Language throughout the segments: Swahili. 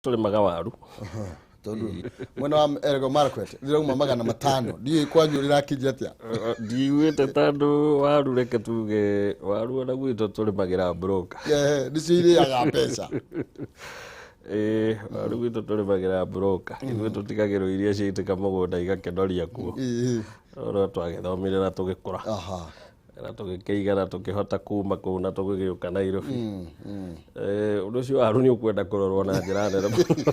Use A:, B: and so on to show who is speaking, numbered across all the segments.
A: Tũrĩmaga waru.
B: Tondu mwena wa Elgeyo Marakwet ndirauma 500 ndiĩ kwanyu rĩrakĩnja atĩa.
A: Ndiugĩte tondũ waru reke tuge waru ona gwitũ tũrĩmagĩra broker.
B: Nĩcio irĩaga mbeca.
A: Waru gwitũ tũrĩmagĩra broker. Ithuĩ tũtigagĩrwo iria ciaitĩka mũgũnda igakĩnoria kuo. No twagĩthomire na tũgĩkũra. Na tũgĩkĩiga na tũkĩhota kuma kũu na tũgĩgĩũka Nairobi. Ũndũ ũcio waru nĩ ũkwenda kũrorwo na njĩra nene mũno.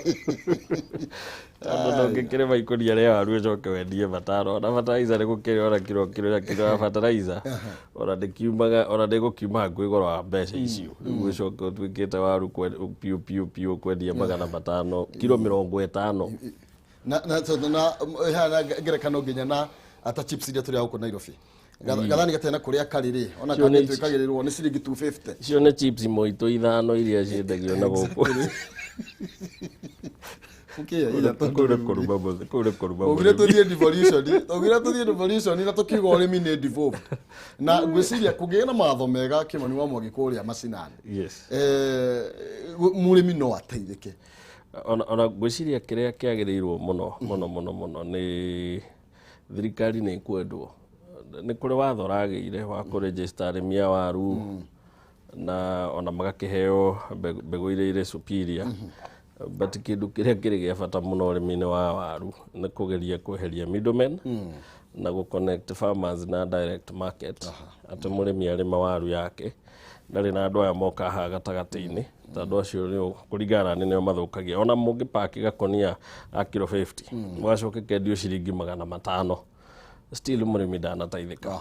A: Tondũ ndũngĩkĩrĩma ikũnia rĩa waru ũcoke wendie mataro. Ona fertilizer nĩ gũkĩrĩ ona kilo ya fertilizer. Ona ndĩgũkiuma hakuhĩ goro wa mbeca icio. Rĩu ũcoke ũtuĩkĩte waru piũ kwendia 500 kilo 50.
B: Na ngerekano nginya na ata chips iria tũrĩa gũkũ Nairobi. Gathani gatena kũrĩa karĩrĩ ona kana twĩkagĩrĩrwo nĩ ciringi 250.
A: Cio nĩ chips moito 5 iria ciendagio na gũkũ. Kũrĩ kũruma.
B: Ogire tũthiĩ devolution na tũkiuga ũrĩmi nĩ devolved. Na ngwĩciria kũgĩa na matho mega Kĩmani wa Mwangi kũrĩa macinani.
A: Yes.
B: Mũrĩmi no ateithĩke.
A: Ona ngwĩciria kĩrĩa kĩagĩrĩirwo mũno nĩ thirikari nĩ kwendwo. Nĩ kũrĩ watho ũragĩire wa kũregister arĩmi a waru na ona magakĩheo mbegũ iria irĩ superior. But kĩndũ kĩrĩa kĩrĩ gĩa bata mũno ũrĩmi-inĩ wa waru nĩ kũgeria kweheria middlemen na gũconnect farmers na direct market. Atĩ mũrĩmi arĩma waru yake ndarĩ na andũ aya moka haha gatagatĩ-inĩ. Tondũ acio nĩo kũringana nĩo mathũkagia. Ona mũngĩpaki gakonia a kilo 50 mũgacoke kendio ciringi 500. Still mũrĩmi ndanateithĩka.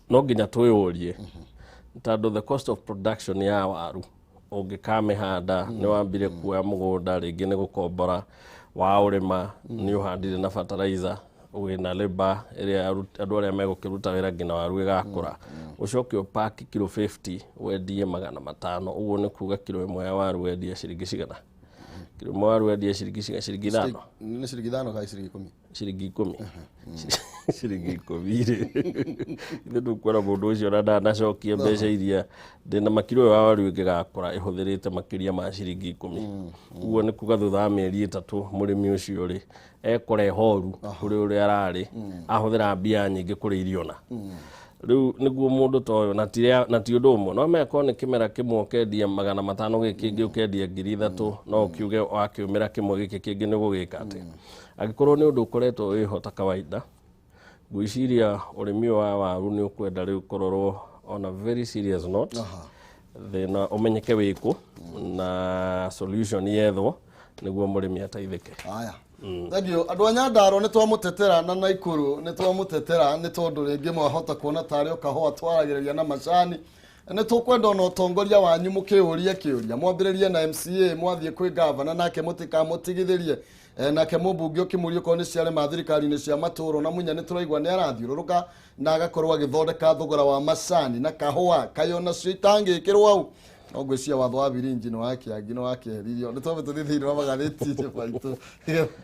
A: No nginya twĩyũrie tondũ the cost of production ya waru ũngĩkamĩhanda nĩ wambire kuoya mũgũnda rĩngĩ nĩ gũkombora wa ũrĩma nĩ ũhandire na fertilizer wĩna labor ĩrĩa andũ arĩa megũkĩruta wĩra nginya waru ĩgakũra. Ũcoke ũpaki kilo 50 wendie 500. Ũguo nĩ kuga kilo ĩmwe ya waru wendia ciringi cigana? Kilo ĩmwe waru wendia ciringi 5.
B: Nĩ ciringi 5 kana ciringi 10?
A: Ciringi 10. Ciringi 10. Ithuĩ tũkuona mũndũ ũcio na ndanacokia mbeca iria ndĩna makiro wa waru ĩngĩgakũra ĩhũthĩrĩte makĩria ma ciringi 10. Ũguo nĩ kuga thutha wa mĩeri 3 mũrĩmi ũcio rĩ ekore horu kũrĩ ũrĩa ararĩ ahũthĩra mbia nyingĩ kũrĩ iriona. Rĩu nĩguo mũndũ ta ũyũ na ti ũndũ ũmwe no meko nĩ kĩmera kĩmwe ũkendia 500 gĩkĩ kĩngĩ ũkendia 3000 no ũkiuge wakĩumĩra kĩmwe gĩkĩ kĩngĩ nĩ gũgĩka atĩ. Angĩkorwo nĩ ũndũ ũkoretwo wĩho kawaida ngwĩciria ũrĩmi wa waru nĩ ũkwenda rĩu kũrorwo on a very serious note. Thĩna ũmenyeke wĩkũ na solution yethwo nĩguo mũrĩmi ateithĩke.
B: Thank you. Andũ a Nyandarua nĩ twamũtetera na Naikuru nĩ twamũtetera nĩ tondũ rĩngĩ mwahota kuona tarĩ o kahũa twaragĩrĩria na macani. Nĩ tũkwenda ona ũtongoria wanyu mũkĩũria kĩũria mwambĩrĩrie na MCA mwathiĩ kwĩ governor nake mũtikamũtigithĩrie nake mũmbunge ũkĩmũria okorwo nĩ ciarema thirikari-inĩ cia matũũro na Munya nĩ tũraigua nĩ arathiũrũrũka na agakorwo agĩthondeka thogora wa macani na kahũa kayo nacio itangĩkĩrwo hau. No ngwĩciria watho wa Birinji nĩ wakĩangi nĩ wakĩheririo. Nĩ twambe tũthiĩ thĩinĩ wa magathĩti-inĩ maitũ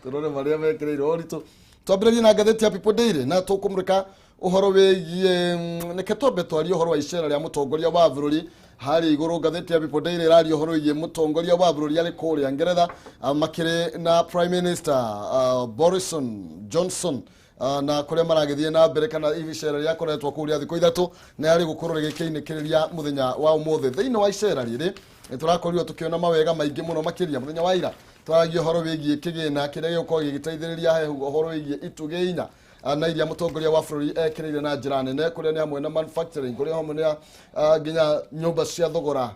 B: tũrore marĩa mekĩrĩirwo ũritũ. Twambĩrĩrie na ngathĩti ya People Daily na tũkũmũrĩka ũhoro wĩgiĩ nĩke twambe twarie ũhoro wa icera rĩa mũtongoria wa bũrũri harĩ igũrũ. Ngathĩti ya People Daily ĩraria ũhoro wĩgiĩ mũtongoria wa bũrũri arĩ kũrĩa Ngeretha makĩrĩ na Prime Minister Boris Johnson na kũrĩa maragĩthiĩ na mbere kana icera rĩa koretwo kũrĩa thikũ 3 na yarĩ gũkorwo rĩgĩkĩinĩkĩrĩria mũthenya wa ũmũthĩ. Thĩinĩ wa icera rĩrĩ nĩ tũrakorirwo tũkĩona mawega maingĩ mũno makĩria mũthenya wa ira twaragia ũhoro wĩgiĩ kĩgĩna kĩrĩa gĩgũkorwo gĩgĩteithĩrĩria hehu ũhoro wĩgiĩ itugĩ inya na iria mũtongoria wa bũrũri ekĩrĩire na njĩra nene kũrĩa nĩ hamwe na manufacturing kũrĩa hamwe na nginya nyũmba cia thogora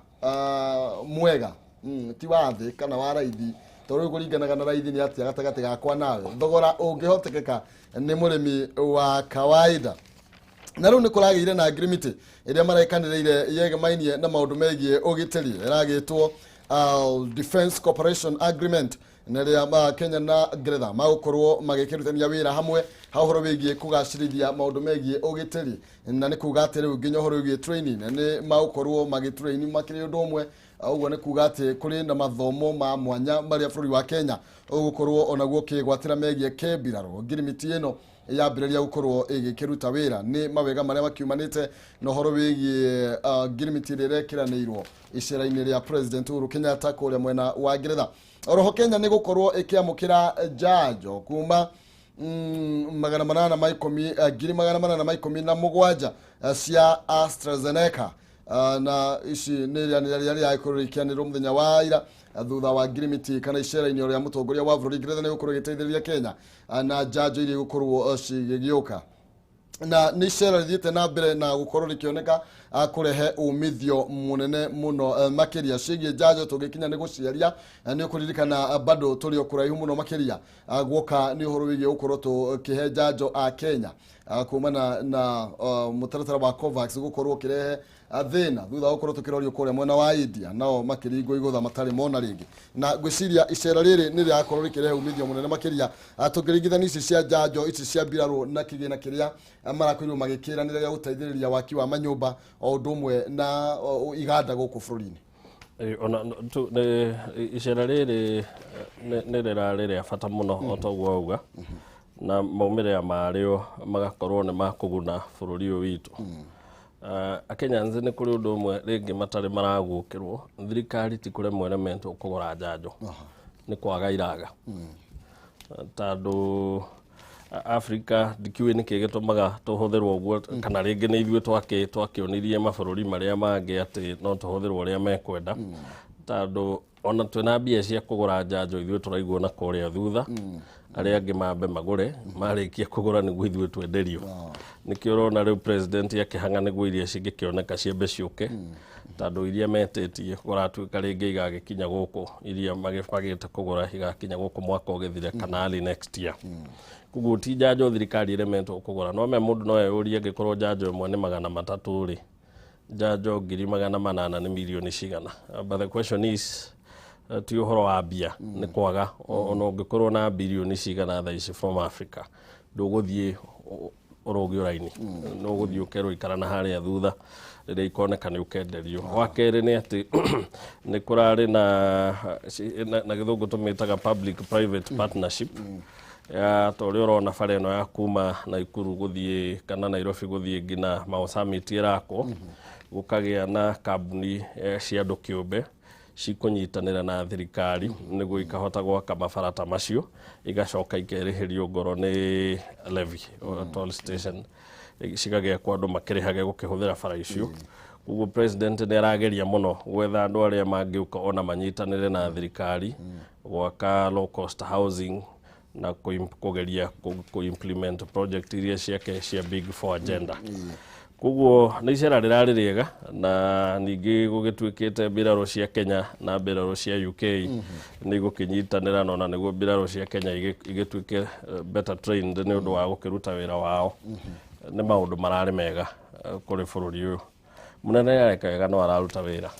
B: mwega ti wa thĩ kana wa raithi tondũ kũringanaga na raithi nĩ atĩa gatagatĩ gakwa nawe thogora ũngĩhotekeka nĩ mũrĩmi wa kawaida. Na rĩu nĩ kũragĩire na agreement ĩrĩa marekanĩrĩire yegemainie na maũndũ megiĩ ũgitĩri ĩragĩtwo Defense Cooperation Agreement na rĩa Kenya na Ngeretha magũkorwo magĩkĩrutania wĩra hamwe ha ũhoro wĩgiĩ kũgacĩrithia maũndũ megiĩ ũgitĩri na nĩ kuga atĩ rĩu nginya ũhoro wĩgiĩ training nĩ magũkorwo magĩtraini makĩrĩ ũndũ ũmwe. Ũguo nĩ kuga atĩ kũrĩ na mathomo ma mwanya marĩa bũrũri wa Kenya ũgũkorwo onaguo kĩgwatĩra megiĩ kĩmbirarũ. Ngirimiti ĩno yambĩrĩria gũkorwo ĩgĩkĩruta wĩra nĩ mawega marĩa makiumanĩte na ũhoro wĩgiĩ ngirimiti ĩrĩa ĩrekĩranĩirwo icera-inĩ rĩa President Uhuru Kenyatta kũrĩa mwena wa Ngeretha. oroho Kenya nĩ gũkorwo ĩkĩamũkĩra njanjo kuma magana manana ma ikũmi ngiri magana manana ma ikũmi na mũgwanja cia AstraZeneca na ici nĩ rĩrĩa rĩagĩkũrĩkianĩrwo mũthenya wa ira thutha wa ngirimiti kana icera-inĩ ũrĩa mũtongoria wa bũrũri Ngeretha nĩ gũkorwo gĩteithĩrĩria Kenya na njanjo iria gũkorwo cigĩgĩũka na nĩ icera rĩthiĩte na mbere na gũkorwo rĩkĩoneka kũrehe umithio munene muno makiria ciĩgiĩ njanjo tũngĩkinya nĩ gũciaria nĩ ũkũririkana bado tũrĩ o kũraihu mũno makiria guoka nĩ ũhoro wĩgiĩ gũkorwo tũkĩhe njanjo a Kenya kumana na mũtaratara wa COVAX gũkorwo ũkĩrehe thĩna thutha wa gũkorwo tũkĩrorio kũrĩa mwena wa India nao makĩringwo igũtha matarĩ mona rĩngĩ na gwĩciria icera rĩrĩ nĩ rĩakorwo rĩkĩrehe umithio mũnene makiria tũngĩringithania ici cia njanjo ici cia mbirarũ na kĩgĩna kĩrĩa marakorirwo magĩkĩranĩra gĩa gũteithĩrĩria waki wa manyũmba o ũndũ ũmwe na iganda gũkũ bũrũri-inĩ.
A: Icera rĩrĩ nĩ rĩrarĩ rĩa bata mũno o toguo auga na maumĩrĩra marĩo magakorwo nĩ makũguna bũrũri ũyũ witũ. Akenyans nĩ kũrĩ ũndũ ũmwe rĩngĩ matarĩ maragũkĩrwo thirikari ti kũremwo erementwo kũgũra njanjo nĩ kwaga iraga tondũ Africa ndikiuĩ nĩkĩ gĩtũmaga tũhũthĩrwo ũguo kana rĩngĩ nĩ ithuĩ twakĩonirie mabũrũri marĩa mangĩ atĩ no tũhũthĩrwo ũrĩa mekwenda tondũ ona twĩna mbia cia kũgũra njanjo ithuĩ tũraigwo na kũrĩa thutha arĩa angĩ mambe magũre marĩkia kũgũra nĩguo ithuĩ twenderio nĩkĩo ũrona rĩu president akĩhanga nĩguo iria cingĩkĩoneka ciambe ciũke tondũ iria metĩtie gũratuĩka rĩngĩ igagĩkinya gũkũ iria magĩbagĩte kũgũra igakinya gũkũ mwaka ũgĩthire kana early next year. Koguo ti njanjo thirikari iremetwo kũgũra no me mũndũ no eyũrie angĩkorwo njanjo ĩmwe nĩ 300 rĩ njanjo 800 nĩ mirioni cigana. But the question is ti ũhoro wa mbia nĩ kwaga ona ũngĩkorwo na bilioni cigana thaa ici from Africa ndũgũthiĩ ũrogio raini no gũthiĩ ũkerwo ikara na harĩa thutha rĩrĩa ikoneka nĩ ũkenderio. Wa kerĩ nĩ atĩ nĩ kũrarĩ na gĩthũngũ tũmĩtaga public private partnership ya torĩa ũrona bara ĩno ya kuma Naikuru gũthiĩ kana Nairobi gũthiĩ nginya Mau Summit ĩrakwo gũkagĩa na kambuni cia andũ kĩũmbe cikũnyitanĩra na thirikari nĩguo ikahota gwaka mabarata macio igacoka ikerĩhĩrio ngoro nĩ levy toll station cigagĩakwo andũ makĩrĩhage gũkĩhũthĩra bara icio. Koguo president nĩ arageria mũno gwetha andũ arĩa mangĩũka ona manyitanĩre na thirikari gwaka low cost housing na kũgeria kũ-implement project iria ciake cia Big Four agenda. Koguo nĩ icera rĩrarĩ rĩega na ningĩ gũgĩtuĩkĩte mbirarũ cia Kenya na mbirarũ cia UK nĩ igũkĩnyitanĩra na ona nĩguo mbirarũ cia Kenya igĩtuĩke better trained nĩ ũndũ wa gũkĩruta wĩra wao nĩ maũndũ mararĩ mega kũrĩ bũrũri ũyũ. Mũnene yareka wega no araruta wĩra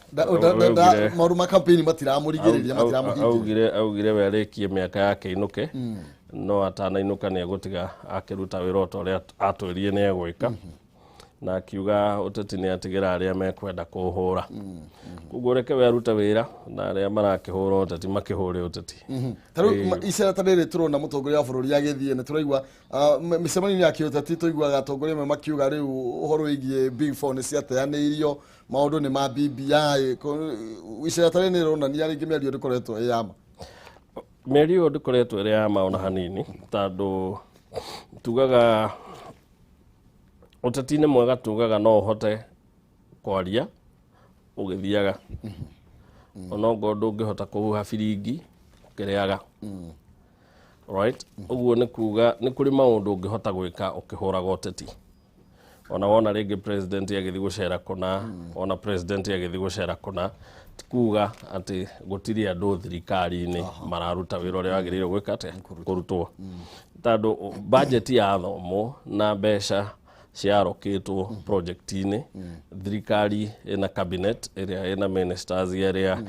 B: maũndũ ma campaign matiramũrigĩrĩria matiramũhingĩria
A: augire we arĩkie mĩaka yake inũke no atanainũka nĩ egũtiga akĩruta wĩra o ta ũrĩa atwĩrire nĩ egwĩka na akiuga ũteti nĩ atigĩra arĩa mekwenda kũhũra. Koguo reke we arute wĩra na arĩa marakĩhũra ũteti makĩhũre ũteti.
B: Tarĩu icera ta rĩrĩ tũrona mũtongoria wa bũrũri agĩthiĩ nĩ tũraigua mĩcemanio ya kĩũteti tũiguaga atongoria amwe makiuga rĩu ũhoro wĩgiĩ Big Four nĩ ciateanĩirio maũndũ nĩ ma BBI. Icera ta rĩrĩ nĩ rĩronania rĩngĩ mĩario ndĩkoretwo ĩ yama.
A: Mĩario ndĩkoretwo ĩrĩ yama ona hanini tondũ tugaga ũteti-inĩ mwega tugaga no ũhote kwaria ũgĩthiaga ona ũngĩ ndũngĩhota kũhuha biringi ũkĩrĩaga right. Ũguo nĩ kuga nĩ kũrĩ maũndũ ũngĩhota gwĩka ũkĩhũraga ũteti ona wona rĩngĩ president agĩthiĩ gũcera kũna ona president agĩthiĩ gũcera kũna ti kuga atĩ gũtirĩ andũ thirikari-inĩ mararuta wĩra ũrĩa wagĩrĩirwo gwĩka atĩa kũrutwo tondũ budget ya thomo na mbeca ciarokĩtwo project-inĩ thirikari ĩna cabinet ĩrĩa ĩna ministers ĩrĩa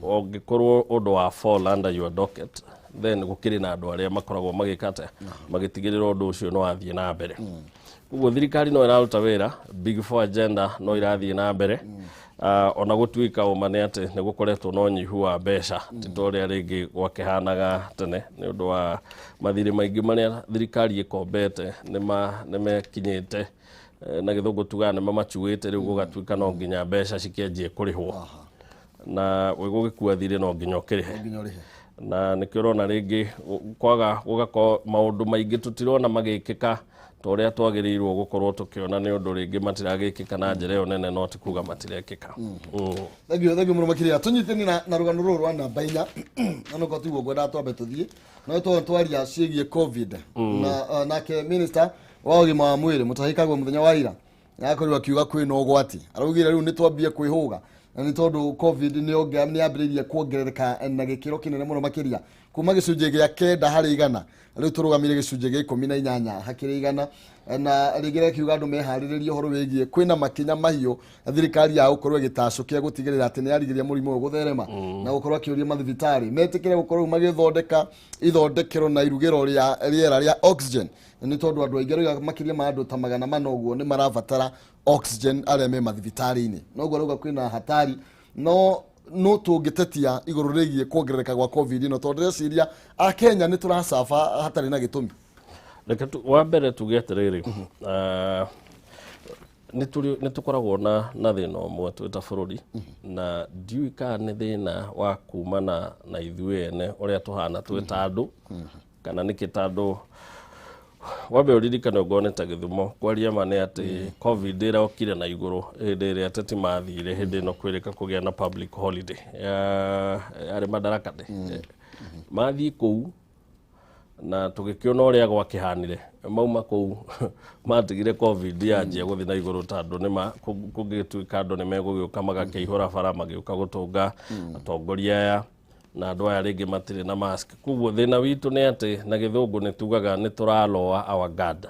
A: ũngĩkorwo ũndũ wa fall under your docket then gũkĩrĩ na andũ arĩa makoragwo magĩka atĩa magĩtigĩrĩra ũndũ ũcio no wathiĩ na mbere. Koguo thirikari no ĩraruta wĩra Big Four agenda no irathiĩ na mbere ona gũtuĩka ũma nĩ atĩ nĩ gũkoretwo na ũnyihu wa mbeca ti ta ũrĩa rĩngĩ gwakĩhanaga tene nĩ ũndũ wa mathirĩ maingĩ marĩa thirikari ĩkombete nĩ mekinyĩte na gĩthũngũ tugaga nĩ mamacuĩte rĩu gũgatuĩka no nginya mbeca cikĩanjie kũrĩhwo na gũgĩkua thirĩ no nginya ũkĩrĩhe. na nä kä rona rä ngä kwaga gå maå maingä tå tirona magä ka ta å rä a twagä rä irwo gå korwo tå kä ona nä å ndå rä ngä matiragä kä ka na njä ra ä yo nene no ti kuga matirekä ka.
B: Thengio må no makä tå nyitani na rå gano rå rwa namba 4 na no tiguo ngwendaga twambe tå thiä no twaria ciägiä covid na nake minister wa å gima wa mwä rä må tahä kagwo må thenya wa ira akorirwo akiuga kwä na å gwati araugä re rä u nä twambie kwä hå ga na nä tondå covid nä ambä rä irie kuongerereka na gä kä ro kä nene må no makä ria kuma gä cunjä gä a 9 harä 100 rä u tå rå gamä ire gä cunjä gä 18 hakä rä 100 na rä ngä rekiuga andå meharä rä rie å horo wä giä kwä na makinya mahiå thirikari ya gå korwo ä gä tacå kia gå tigä rä ra atä nä yarigä ria må rimå å gå therema na gå korwo akä å ria mathibitarä metä kä re gå korwo magä thondeka ithondekero na irugä ro rĩera rĩa oxygen nä tondå andå aingä rä makä ria ma andå ta 100 ũguo nä marabatara oxygen arĩa me mathibitarä-inĩ noguo rauga kwä na hatari no tå ngä tetia igå rå rä giä kuongerereka gwa covid no tondå reciria akenya nä tå racaba hatarä na gä tå mi.
A: Reke wa mbere tuge atä rä nä tå koragwo na thä na å mwe twä ta bå rå ri na ndiũĩ kana nä thä na wa kumana na ithuĩ ene å rä a tå hana twä ta andå kana nä kä ta andå wambe å ririkane ngone ta Gĩthumo kwaria ma nĩ atĩ covid ĩrokire na igũrũ hĩndĩ ĩrĩa ateti mathire hĩndĩ ĩno kwĩrĩka kũgĩa na public holiday yarĩ Madaraka Day mathiĩ kũu na tũgĩkĩona ũrĩa gwakĩhanire mauma kũu matigire covid yanjia gũthiĩ na igũrũ ta andũ nĩma kũngĩtuĩka andũ nĩ megũgĩũka magakĩihũra bara magĩũka gũtũnga atongoria aya na andũ aya rĩngĩ matirĩ na mask koguo thĩna witũ nĩ atĩ na Gĩthũngũ nĩ tugaga nĩ tũraloa our guard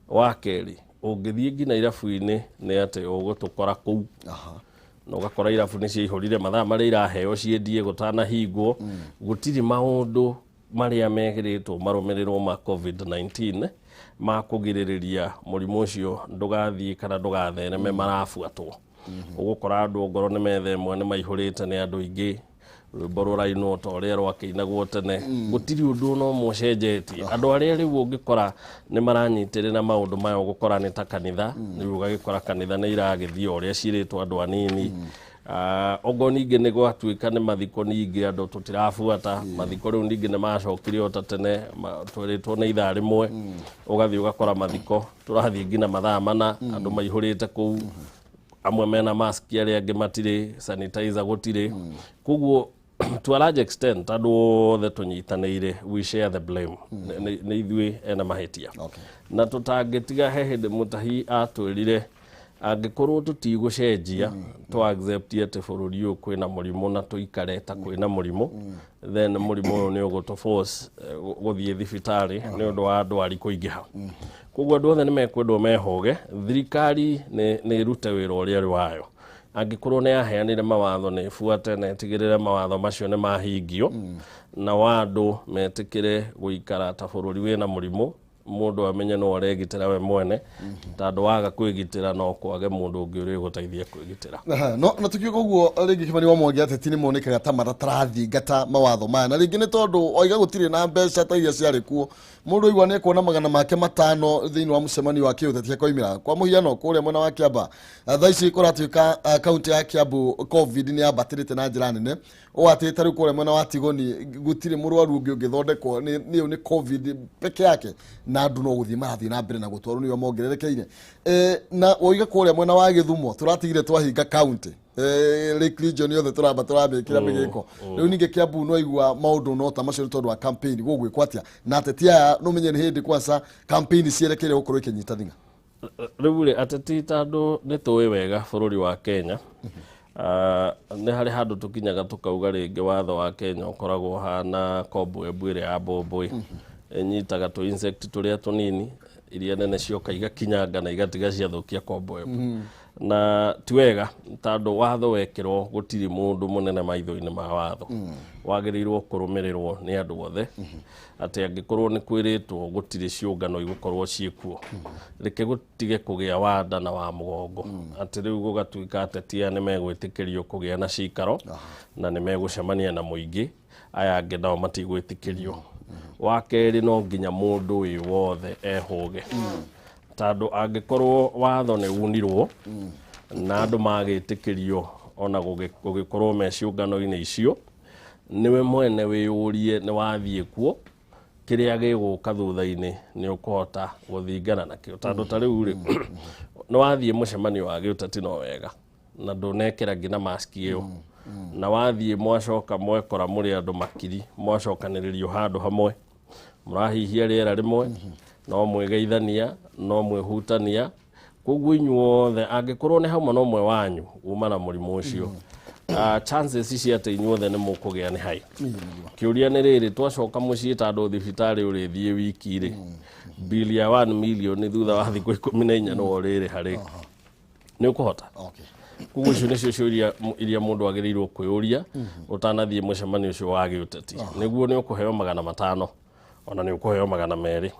A: wa kerĩ ũngĩthiĩ nginya irabu-inĩ nĩ atĩ ũgũtũkora kũu na ũgakora irabu nĩ ciaihũrire mathaa marĩa iraheo ciendie gũtanahingwo gũtirĩ maũndũ marĩa megĩrĩtwo marũmĩrĩrwo ma covid-19 ma kũgirĩrĩria mũrimũ ũcio ndũgathiĩ kana ndũgathereme marabuatwo ũgũkora andũ ngoro nĩ methemwo nĩ maihũrĩte nĩ andũ aingĩ rwĩmbo rũrainwo ta ũrĩa rwakĩinagwo tene gũtirĩ ũndũ ona ũmwe ũcenjetie andũ arĩa rĩu ũngĩkora nĩ maranyitĩrĩra maũndũ maya ũgũkora nĩ ta kanitha rĩu ũgagĩkora kanitha nĩ iragĩthiĩ ũrĩa cirĩtwo andũ anini ogo ningĩ nĩ gwatuĩka nĩ mathiko ningĩ andũ tũtirabuata mathiko rĩu ningĩ nĩ macokire o ta tene twĩrĩtwo nĩ ithaa rĩmwe ũgathiĩ ũgakora mathiko tũrathiĩ nginya mathaa mana andũ maihũrĩte kũu amwe mena mask arĩa angĩ matirĩ sanitizer gũtirĩ koguo to a large extent andũ othe tũnyitanĩire we share the blame nĩ ithuĩ ena mahĩtia na tũtangĩtiga he hĩndĩ mũtahi atwĩrire angĩkorwo tũtigũcenjia tũ accept atĩ bũrũri ũyũ kwĩna mũrimũ na tũikare ta kwĩna mũrimũ then mũrimũ ũyũ nĩ ũgũtũ force gũthiĩ thibitarĩ nĩ ũndũ wa ndwari kũingĩha koguo andũ othe nĩ mekwendwo mehoge thirikari nĩ ĩrute wĩra ũrĩa ĩrĩ wayo angĩkorwo nĩ yaheanire mawatho nĩ ĩbuate na ĩtigĩrĩre mawatho macio nĩ mahingio na wa andũ metĩkĩre gũikara ta bũrũri wĩna mũrimũ mũndũ amenye no aregitĩra we mwene tondũ waga kwĩgitĩra no kwage mũndũ ũngĩ ũrĩ gũteithia kwĩgitĩra
B: no na tukiuga ũguo rĩngĩ Kimani wa Mwangi ateti nĩ monekaga ta maratathingata mawatho maya na rĩngĩ nĩ tondũ oiga gũtirĩ na mbeca ta iria ciarĩ kuo mũndũ aigua nĩ ekuona magana make 5 thĩinĩ wa mũcemanio wa kĩũteti akoimĩra kwa mũhiano kũrĩa mwena wa Kĩamba thaa ici kũratuĩka kaunti ya Kiambu covid nĩ yambatĩrĩte na njĩra nene ũũ atĩ ta rĩu kũrĩa mwena wa Tigoni gũtirĩ mũrwaru ũngĩ ũngĩthondekwo nĩ covid peke yake na andũ no gũthiĩ marathiĩ na mbere na gũtwarwo nĩo mongererekeire na oiga kũrĩa mwena wa Gĩthumo tũratigire twahinga kaunti Lake Region yothe tũramba tũramĩkĩra mĩgĩko rĩu ningĩ Kiambu no igua maũndũ no ta macio tondũ wa campaign gũgwĩkwo atĩa na ateti aya no menye nĩ hĩndĩ kwanza campaign cierekeire gũkorwo ikĩnyita thing'a
A: rĩu rĩ ateti tondũ nĩ tũĩ wega bũrũri wa Kenya nĩ harĩ handũ tũkinyaga tũkauga rĩngĩ watho wa Kenya ũkoragwo hana kombwembũ ĩrĩa ya mbũmbũĩ nyitaga tũ insect tũrĩa tũnini iria nene cioka igakinyanga na igatiga ciathũkia kombwembũ na ti wega tondũ watho wekĩrwo gũtirĩ mũndũ mũnene maitho-inĩ ma watho wagĩrĩirwo kũrũmĩrĩrwo nĩ andũ othe atĩ angĩkorwo nĩ kwĩrĩtwo gũtirĩ ciũngano igũkorwo ciĩkuo reke gũtige kũgĩa wanda na wa mũgongo atĩ rĩu gũgatuĩka ateti aya nĩ megwĩtĩkĩrio kũgĩa na cikaro na nĩ megũcemania na mũingĩ aya angĩ nao matigwĩtĩkĩrio wa kerĩ no nginya mũndũ wĩ wothe ehũge tondũ angĩkorwo watho nĩ unirwo na andũ magĩtĩkĩrio ona gũgĩkorwo me ciũngano-inĩ icio niwe mwene wiyurie ni wathie kuo kiria giguka thutha-ini ni ukuhota guthingana nakio tondu ta riu ri ni wathie mucemanio wa giuteti no wega na ndunekira ngina mask iyo na wathie mwacoka mwekora muri andu makiri mwacokaniririo handu hamwe murahihia riera rimwe no mwigeithania no mwihutania koguo inyuothe angikorwo ni hamwe no mwe wanyu uma na murimu ucio chances cia ati inyuothe ni mukugia ni hai kiuria ni riri twacoka mucii tondu thibitari uri thie wiki ri bili ya 1 million thutha wa thiku 14 no riri hari ni ukuhota koguo icio nicio ciuria iria mundu agirirwo kwiuria utanathie mucemanio ucio wa giuteti niguo ni ukuheo 500 ona ni ukuheo 200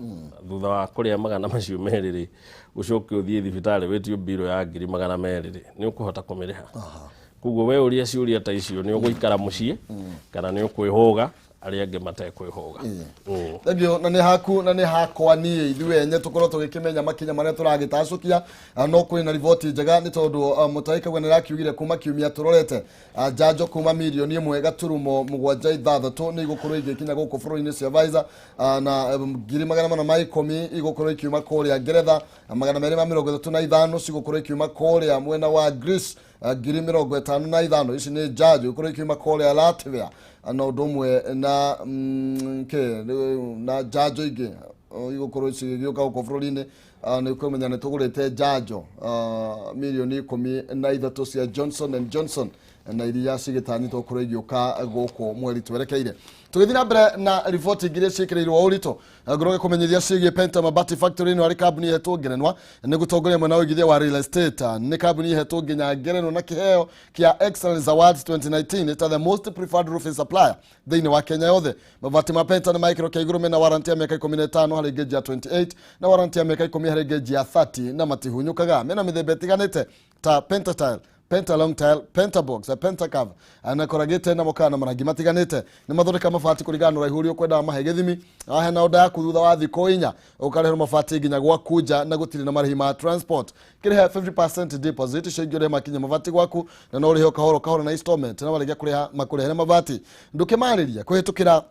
A: thutha wa kuria 200 macio meri ri ucoke uthie thibitari wetio biro ya 200 ri ni ukuhota kumiriha koguo we uria ciuria ta icio ni uguikara mucii kana ni ukwihuga aria angi matekwihuga
B: thegio na ni haku na ni hakwa ni ithuĩ enye tukorwo tugikimenya makinya maria turagitacukia no kuri na riboti njega ni tondu mutaika gwe nirakiugire kuma kiumia turorete njanjo kuma milioni 1.76 ni igukorwo igikinya guku bũrũri-inĩ cia Pfizer na 210 igukorwo ikiuma kuria Ngeretha 235 cigukorwo ikiuma kuria mwena wa Greece 55 ici ni njanjo igukorwo ikiuma kuria Latvia no ndumwe na na njanjo ingi igukorwo cigĩũka guku bũrũri-inĩ ni kumenya ni tugurite njanjo milioni 13 cia Johnson and Johnson na iria cigitanyitwo kũrwo igĩũka gũkũ mweri twerekeire tugithii na mbere na riboti ingĩ iria ciĩkĩrĩirwo ũritũ ngoroge kũmenyithia ciĩgiĩ Penta Mabati Factory ĩno arĩ kambuni ihetwo ngerenwa nĩ gũtongoria mwena wa ũigithia wa real estate nĩ kambuni ihetwo nginya ngerenwa na kĩheo kĩa Excellence Awards 2019 ĩta the most preferred roofing supplier thĩinĩ wa Kenya yothe mabati ma Penta nĩ maĩkĩrwo kĩa igũrũ mena warranty ya mĩaka 15 harĩ geji ya 28 na warranty ya mĩaka 10 harĩ geji ya 30 na matihunyũkaga mena mĩthemba ĩtiganĩte ta Penta Tile Penta Long Tile, Penta Box, Penta Cover anakoragite na mokana marangi matiganite ni mathondeka mabati kuringana na uraihu uria ukwenda mahe githimi hena oda yaku thutha wa thikũ 4 ukareherwo mabati nginya gwakuja na gutiri na marĩhi ma transport kiriha 50% deposit cingire makinya mabati gwaku na no rihe kahoro na installment na walegia kuriha makurehere mabati ndukimariria kuhitukira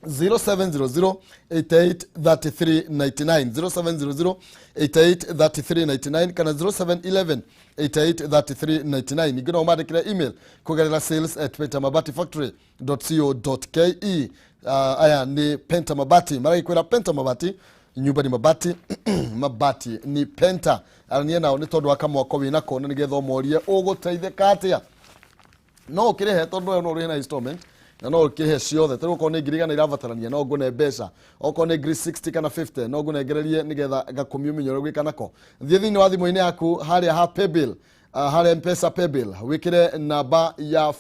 B: 0700 883399 0700 883399 kana 0711 883399 ingino umadikira email kugerera sales@pentamabati-factory.co.ke aya ni Penta Mabati maragi kwira Penta Mabati nyumba ni mabati mabati ni Penta arania nao ni tondu akamwako winako na nigetho morie uguteithika atia no kirehe tondu no rina installment na no kihe ciothe tari uko ni ngiriga na irabatarania no ngune mbeca oko ni ngiri 60 kana 50 no ngune ngererie nigetha gakumi umenyoro gwikanako thie thiini wa thimu-ini yaku haria ha paybill haria M-Pesa paybill wikire namba ya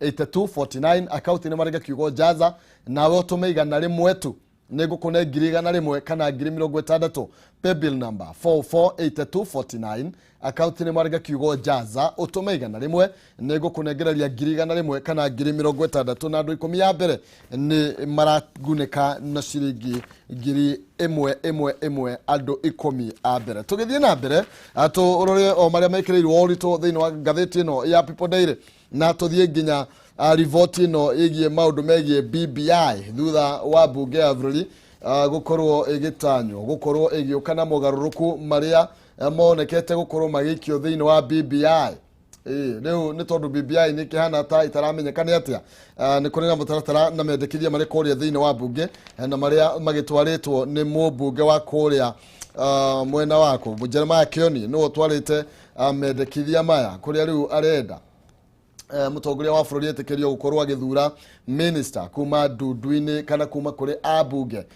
B: 448249 account ni marega kiugo jaza nawe utume igana rimwe tu nigukune ngiri igana rimwe kana ngiri 60 paybill number 448249 account ni marega kiugo jaza utume igana rimwe nigukunegereria ngiri igana rimwe kana ngiri 60 na andu 10 ya mbere ni maraguneka na ciringi ngiri imwe andu 10 a mbere tugithie na mbere urore o maria mekiriirwo urito thiini wa ngatheti ino ya People Daily na tuthie nginya rivoti ino igie maundu megie BBI thutha wa bunge ya bũrũri gukorwo igitanyo gukorwo igiukana mugaruruku maria monekete gukorwo magikio thiini wa BBI riu ni tondu BBI ni kihana ta itaramenyekana atia ni kuri na mutaratara na mendekithia mari kuria thiini wa bunge na maria magitwaritwo ni mubunge wa kuria mwena wako Jeremiah Kioni no twarite mendekithia maya kuria riu arenda mutongoria wa bũrũri etekerio gukorwo agithura minister kuma ndundu-ini kana kuma kuri abunge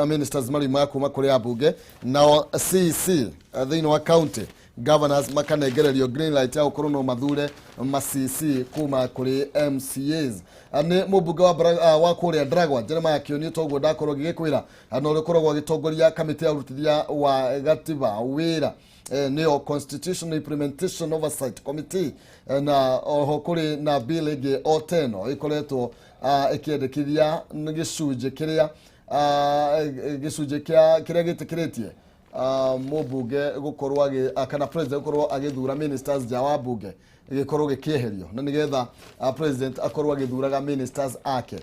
B: ministers marima kuma kuri abunge na CC thiini wa county governors makanengererio green light ya gukorwo no mathure ma CC kuma kuri MCAs ani mubunge wa kuria Dragwa Jeremiah Kioni toguo ndakorwo gigikwira no rikorwo agitongoria kamiti ya urutithia wa gatiba wira neo Constitutional Implementation Oversight Committee na oho kuri na bill igi oteno ikoretwo ikiendekithia gicunje kiria gitikiritie mũmbunge gũkorwo kana president gũkorwo agĩthura ministers nja wa mbunge gĩkorwo gĩkĩeherio na nĩgetha president akorwo agĩthuraga ministers ake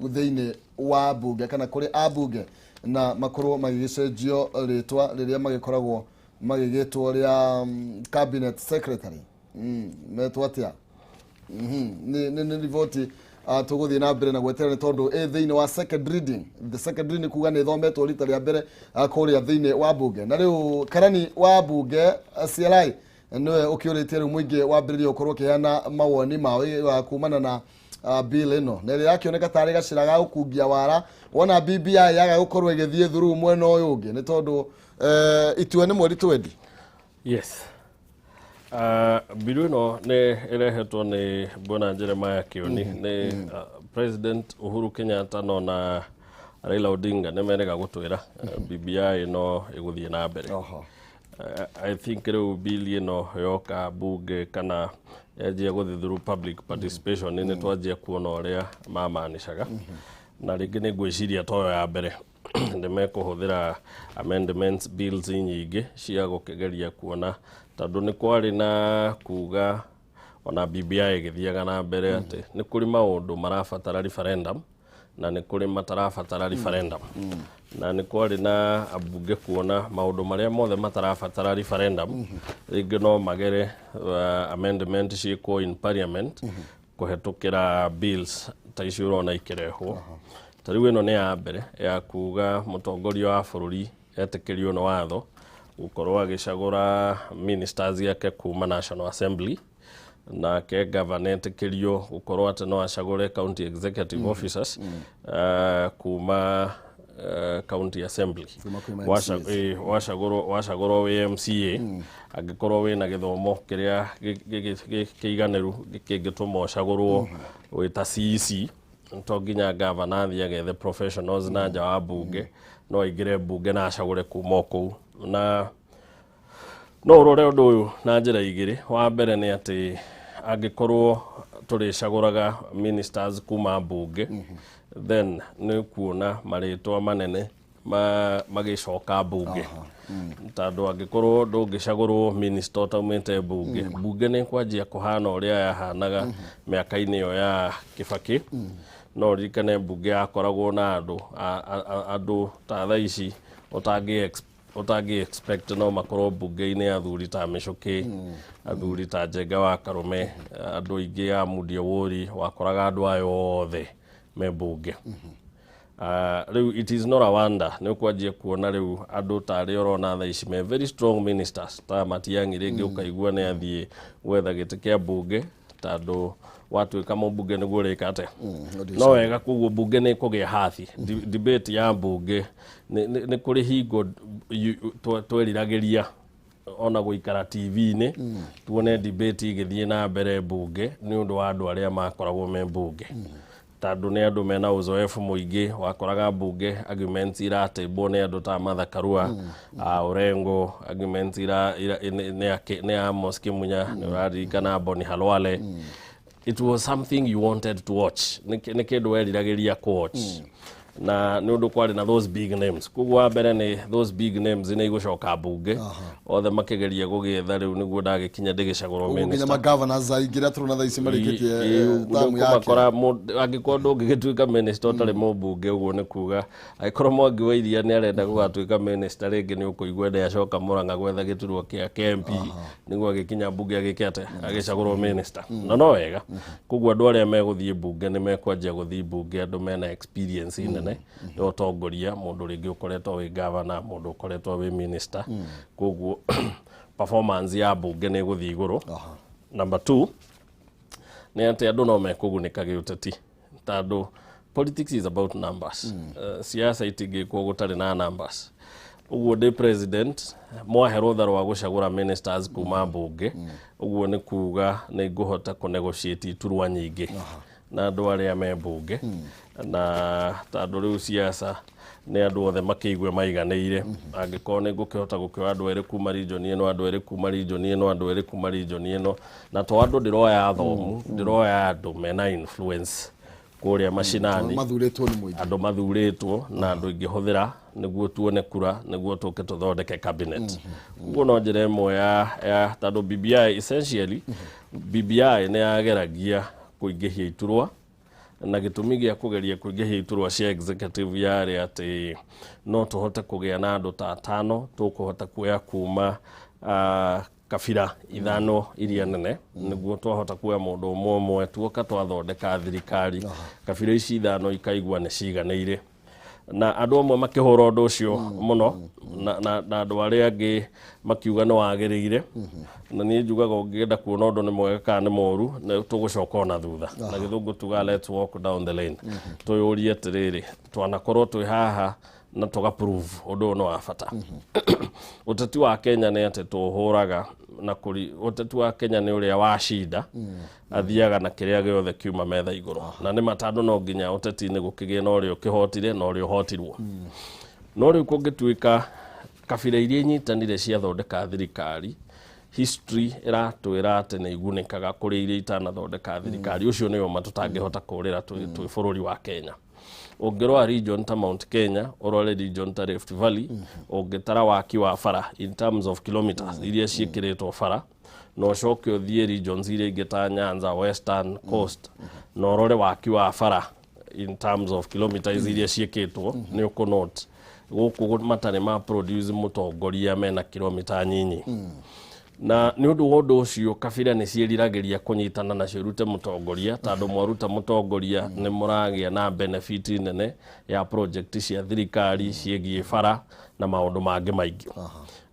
B: thĩinĩ wa mbunge kana kũrĩ ambunge na makorwo magĩgĩcenjio rĩtwa rĩrĩa magĩkoragwo magĩgĩtwo rĩa cabinet secretary metwo atĩa nĩ riboti tũgũthiĩ na mbere na gweterera nĩ tondũ thĩinĩ wa second reading the second reading kuga nĩ thometwo rita rĩa mbere kũrĩa thĩinĩ wa mbunge na rĩu karani wa mbunge CLI nĩwe ũkĩũrĩtie rĩu mũingĩ wambĩrĩria gũkorwo ũkĩheana mawoni mao kumana na bill ĩno na ĩrĩa yakĩoneka tarĩ gacĩra ga gũkungia wara wona BBI yaga gũkorwo ĩgĩthiĩ through mwena ũyũ ũngĩ nĩ tondũ itua nĩ mweri 20.
A: Yes. Bill ĩno nĩ ĩrehetwo nĩ Bwana Jeremiah Kioni nĩ President Uhuru Kenyatta na Raila Odinga nĩ merega gũtwĩra BBI ĩno ĩgũthiĩ na mbere. I think rĩu bill ĩno yoka bunge kana yanjia gũthiĩ through public participation nĩ twanjia kuona ũrĩa mamaanishaga na rĩngĩ nĩ ngwĩciria toyo ya mbere nĩ mekũhũthĩra amendments bills nyingĩ cia gũkĩgeria kuona tondũ nĩ kwarĩ na kuga ona BBI ĩgĩthiaga na mbere atĩ nĩ kũrĩ maũndũ marabatara referendum na nĩ kũrĩ matarabatara referendum na nĩ kwarĩ na ambunge kuona maũndũ marĩa mothe matarabatara referendum rĩngĩ no magere amendment ciĩkwo in parliament kũhetũkĩra bills ta icio ũrona ikĩrehwo. Ta rĩu ĩno nĩ ya mbere ya kuga mũtongoria wa bũrũri etĩkĩrio nĩ watho gũkorwo agĩcagũra ministers yake kuma National Assembly nake governor etĩkĩrio gũkorwo atĩ no acagũre county executive officers kuma county assembly wacagũrwo wĩ MCA angĩkorwo wĩna gĩthomo kĩrĩa kĩiganĩru kĩngĩtũma ũcagũrwo wĩta CEC to nginya governor athiĩ agethe professionals na nja wa mbunge no aingĩre mbunge na acagũre kuma kũu na no ũrore ũndũ ũyũ na njĩra igĩrĩ. Wa mbere nĩ atĩ angĩkorwo tũrĩcagũraga ministers kuma mbunge then nĩ kuona marĩtwa manene magĩcoka mbunge tondũ angĩkorwo ndũngĩcagũrwo minister ũtaumĩte mbunge mbunge nĩ kwanjia kũhana ũrĩa yahanaga mĩaka-inĩ ĩyo ya Kibaki no ririkane mbunge yakoragwo na andũ ta thaa ici ũtangĩ expect no makorwo mbunge-inĩ athuri ta Mĩcũki athuri ta Njenga wa Karume andũ aingĩ a Mudi Awori wakoraga andũ aya othe me mbunge. Rĩu it is not a wonder nĩ ũkwanjia kuona rĩu andũ ta arĩa ũrona thaa ici me very strong ministers ta Matiang'i rĩngĩ ũkaigua nĩ athiĩ gwetha gĩtĩ kĩa mbunge tondũ watuĩka mũmbunge nĩguo ũrĩka atĩa no wega koguo mbunge nĩ kũgĩa hathi debate ya mbunge nĩ kũrĩ hingo tweriragĩria ona gũikara TV-inĩ tuone debate igĩthiĩ na mbere mbunge nĩ ũndũ wa andũ arĩa makoragwo me mbunge tondũ nĩ andũ mena uzoefu mũingĩ wakoraga mbunge arguments iratĩmbwo nĩ andũ ta Martha Karua Orengo arguments nĩ Amos Kimunya nĩ ũraririkana Boni Halwale. It was something you wanted to watch nĩ kĩndũ weriragĩria kũwatch na nĩ ũndũ kwarĩ na those big names koguo wa mbere nĩ those big names nĩ igũcoka mbunge othe makĩgeria gũgĩetha rĩu nĩguo ndagĩkinya ndĩgĩcagũrwo minister
B: nginya governors aingĩra tũrona thaa ici marĩkĩtie tamu yake
A: angĩkorwo ndũngĩgĩtuĩka minister ũtarĩ mũmbunge ũguo nĩ kuga angĩkorwo Mwangi wa Iria nĩ arenda gũgatuĩka minister rĩngĩ nĩ ũkũigua ndacoka Mũrang'a gwetha gĩturwa kĩa MP nĩguo agĩkinya mbunge agĩcagũrwo minister na no wega koguo andũ arĩa megũthiĩ mbunge nĩ mekwanjia gũthiĩ mbunge andũ mena experience nene ya ũtongoria mũndũ rĩngĩ ũkoretwo wĩ governor mũndũ ũkoretwo wĩ minister koguo performance ya mbunge nĩ gũthiĩ igũrũ. Number 2 nĩ atĩ andũ no mekũgunĩka gĩũteti tondũ politics is about numbers siasa itingĩkwo gũtarĩ na numbers ũguo ndĩ president mwahe rũtha rwa gũcagũra ministers kuma mbunge ũguo nĩ kuga nĩ ngũhota kũnegotiate iturwa nyingĩ na andũ arĩa me mbunge na tondũ rĩu siasa nĩ andũ othe makĩigwe maiganĩire angĩkorwo nĩ ngũkĩhota gũkĩoya andũ erĩ kuma region ĩno andũ erĩ kuma region ĩno andũ erĩ kuma region ĩno na to andũ ndĩroya athomu ndĩroya andũ mena influence kuria mashinani
B: mathuretwo ni muingi
A: andu mathuretwo na andu ingihũthĩra niguo tuone kura niguo tuke tuthondeke cabinet uguo no njĩra ĩmwe ya tondũ BBI essentially BBI nĩ yageragia kũingĩhia iturwa na gĩtũmi gĩa kũgeria kũingĩhia iturwa cia executive yarĩ atĩ no tũhote kũgĩa na andũ ta 5 tũkũhota kuoya kuma kabira ithano iria nene niguo twahota kuoya mũndũ ũmwe tuoka twathondeka thirikari kabira ici ithano ikaigua nĩ ciganĩire na andũ amwe makĩhũra ũndũ ũcio mũno na andũ arĩa angĩ makiuga nĩ wagĩrĩire na niĩ njugaga ũngĩenda kuona ũndũ nĩ mwega kana nĩ mũru nĩ tũgũcoka na thutha na gĩthũngũ tuga let's walk down the lane twĩyũrie atĩrĩrĩ twanakorwo twĩ haha na tũga prove ũndũ no wa bata ũteti wa Kenya nĩ atĩ tũhũraga na ũteti wa Kenya nĩ ũrĩa wacinda athiaga na kĩrĩa gĩothe kiuma metha igũrũ na nĩ matandũ no nginya ũteti-inĩ gũkĩgĩa na ũrĩa ũkĩhotire na ũrĩa ũhotirwo no rĩu kũngĩtuĩka kabira iria inyitanire ciathondeka thirikari history ĩratwĩra atĩ nĩ igunĩkaga kũrĩ iria itanathondeka thirikari ũcio nĩyo matũtangĩhota kũrĩra twĩ bũrũri wa Kenya ũngĩrora region ta Mount Kenya ũrore region ta Rift Valley ũngĩtara waki wa bara in terms of kilometers iria ciĩkĩrĩtwo bara no coke ũthiĩ regions iria ingĩ ta Nyanza Western Coast no ũrore waki wa bara in terms of kilometers iria ciĩkĩtwo nĩ ũkũnote gũkũ matarĩ ma produce mũtongoria mena kilomita nyinyi na nĩ ũndũ wa ũndũ ũcio kabira nĩ ciĩriragĩria kũnyitana na cirute mũtongoria tondũ mwaruta mũtongoria nĩ mũragĩa na benefit nene ya project cia thirikari ciĩgiĩ bara na maũndũ mangĩ maingĩ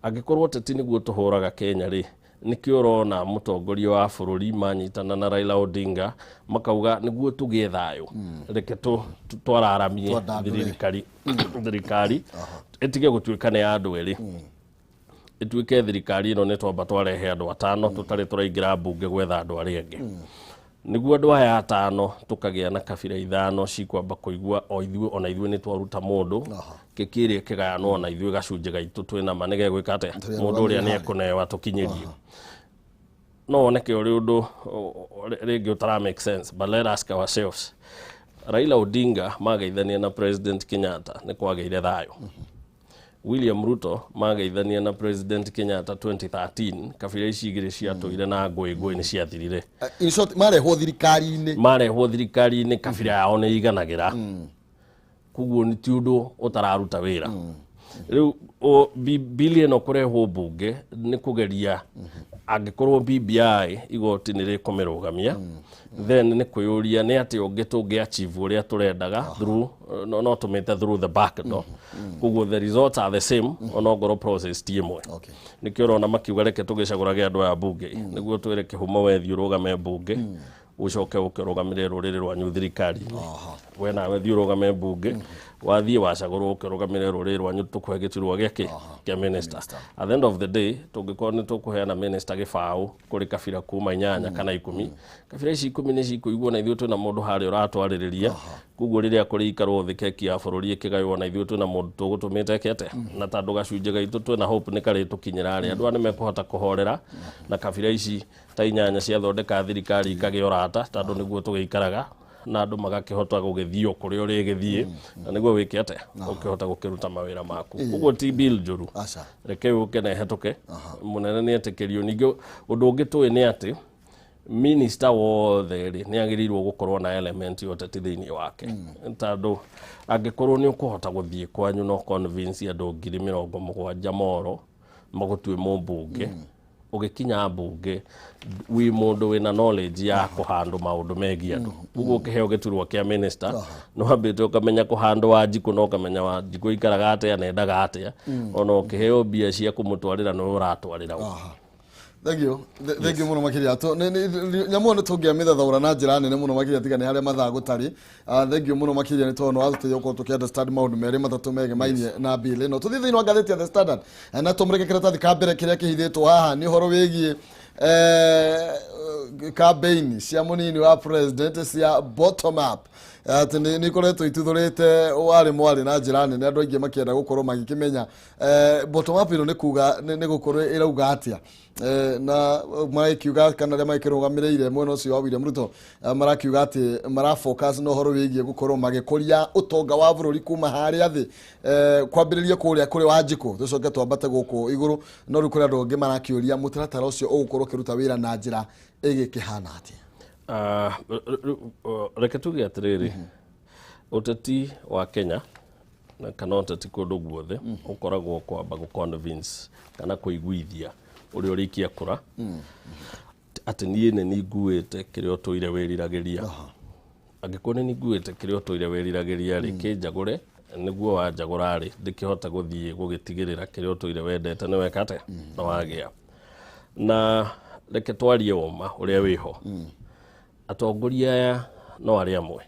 A: angĩkorwo teti nĩguo tũhũraga Kenya rĩ nĩkĩo ũrona mũtongoria wa bũrũri manyitana na Raila Odinga makauga nĩguo tũgĩe thayũ reke twararamie thirikari ĩtige gũtuĩka nĩ ya andũ erĩ ituĩke thirikari ĩno nĩ twamba twarehe andũ 5 tũtarĩ tũraingĩra mbunge gwetha andũ arĩa angĩ nĩguo andũ aya 5 tũkagĩa na kabira ithano cikwamba kũigua o ithuĩ ona ithuĩ nĩ twaruta mũndũ kĩkĩrĩa kĩgayanwo ona ithuĩ gacunjĩ gaitũ twĩna ma nĩge gwĩka atĩa mũndũ ũrĩa nĩ ekũnewa tũkinyĩrie no oneke ũrĩ ũndũ rĩngĩ ũtara make sense but let us ask ourselves Raila Odinga mageithania na President Kenyatta nĩ kwagĩire thayũ William Ruto mageithania na President Kenyatta 2013 kabira ici igĩrĩ ciatũire na ngũĩ nĩ ciathirire
B: in short marehwo thirikari-inĩ kabira yao nĩ iganagĩra kuguo nĩ ti ũndũ ũtararuta wĩra rĩu billion kũrehwo mbunge nĩ kũgeria angĩkorwo BBI igoti nĩ rĩkũmĩrũgamia then nĩ kwĩyũria nĩ atĩ ũngĩ tũngĩachieve ũrĩa tũrendaga through no tũmĩte through the back door kuguo the results are the same onongorwo process ti ĩmwe nĩkĩo ũrona makiuga reke tũgĩcagũrage andũ aya mbunge nĩguo twĩre kĩhumo wethi ũrũgame mbunge ucoke ũkĩrũgamĩrĩra rũrĩrĩ rwanyu thirikari we nawe thiĩ ũrũgame mbunge wathiĩ wacagũrwo ũkĩrũgamĩrĩra rũrĩrĩ rwanyu tũkũhe gĩturwa gĩkĩ kĩa minister at the end of the day tũngĩkorwo nĩ tũkũheana minister gĩbaũ kũrĩ kabira kuma 8 kana 10 kabira ici 10 nĩ cikũigwo na ithuĩ twĩna mũndũ harĩa ũratwarĩrĩria kuguo rĩrĩa kũrĩ ikarwo thĩ keki ya bũrũri ĩkĩgaywo na ithuĩ twĩna mũndũ tũgũtũmĩte kete na tandũ gacunjĩ gaitũ twĩna hope nĩ karĩ tũkinyĩra arĩa andũ nĩ mekũhota kũhorera na kabira ici ta 8 ciathondeka thirikari ikagĩa ũrata tandũ nĩguo tũgĩikaraga na andũ magakĩhota gũgĩthio kũrĩa ũrĩ gĩthiĩ na nĩguo wĩke atĩa ũkĩhota gũkĩruta mawĩra maku ũguo ti bill njũru reke ũke na ĩhetũke mũnene nĩ etĩkĩrio ningĩ ũndũ ũngĩ tũĩ nĩ atĩ minister wothe nĩ agĩrĩirwo gũkorwo na element yoteti thĩinĩ wake tondũ angĩkorwo nĩ ũkũhota gũthiĩ kwanyu no convince andũ 70,000 moro magũtue mũmbunge ũgĩkinya mbunge wi mũndũ wĩna knowledge ya kũhandũ maũndũ megiĩ andũ ũguo ũkĩheo gĩturwa kĩa minister no hambĩte ũkamenya kũhandũ Wanjikũ no ũkamenya Wanjikũ ikaraga atĩa na endaga atĩa ona ũkĩheo mbia cia kũmũtwarĩra nĩ ũratwarĩra Thank you muno makiria to nyamu nĩ tũngĩamĩthathaũra na njĩra nene muno makiria tiga nĩ harĩa mathaa gũtarĩ thank you muno makiria nĩ tondũ watũteithia gũkorwo tũkĩ-understand maũndũ merĩ matatũ megemainie na bill ĩno tũthiĩ thĩinĩ wa ngathĩti ya The Standard na tũmũreke kĩratathi ka mbere kĩrĩa kĩhithĩtwo haha nĩ ũhoro wĩgiĩ campaign cia munini wa president cia bottom up ati ni koretwo ituthurite wari mwari na njira nene andu aingi makienda gukorwo magikimenya bottom up ino ni kuga ni gukorwo irauga atia na marakiuga kana ria maikirugamireire mwena ucio wa William Ruto marakiuga ati mara focus no horo wigie gukorwo magikoria utonga wa bururi kuma haria thi kwambiriria kuria kuri Wanjiku tucoke twambate guku iguru no rukuri andu angi marakiuria mutaratara ucio ugukorwo kiruta wira na njira igikihana atia
A: reke tuge atiriri uteti wa Kenya na kana uteti kundu guothe ukoragwo kwamba gu convince kana kuiguithia uri urikia kura ati nie ne niguite kirio tuire wiriragiria angikone niguite kirio tuire wiriragiria ri kinjagure niguo wanjagura ri ndikihota guthie gugitigirira kirio tuire wendete ni wekate na wagia na reke twarie uma uria wiho atongoria aya no ari amwe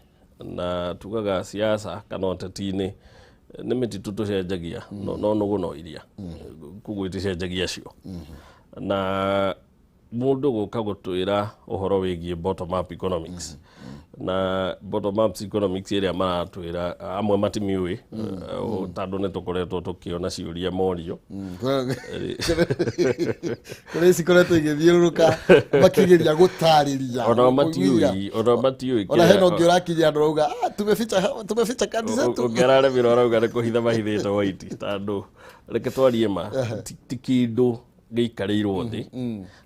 A: na tugaga siasa kana uteti-ini ni mititu tucenjagia no nugu no iria kugwiti cenjagia cio na mundu guka gutwira uhoro wigie bottom up economics na bottom up economics iria maratwira amwe matimiui tondu ni tukoretwo tukiona ciuria morio
B: kuri cikoretwo igithiururuka makigeria gutariria
A: ona matiui
B: ona heno ngiurakinya andu rauga tumeficha kandi zetu
A: ungerare biro rauga ni kuhitha mahithite white tondu reke twarie ma ti kindu giikarirwo thi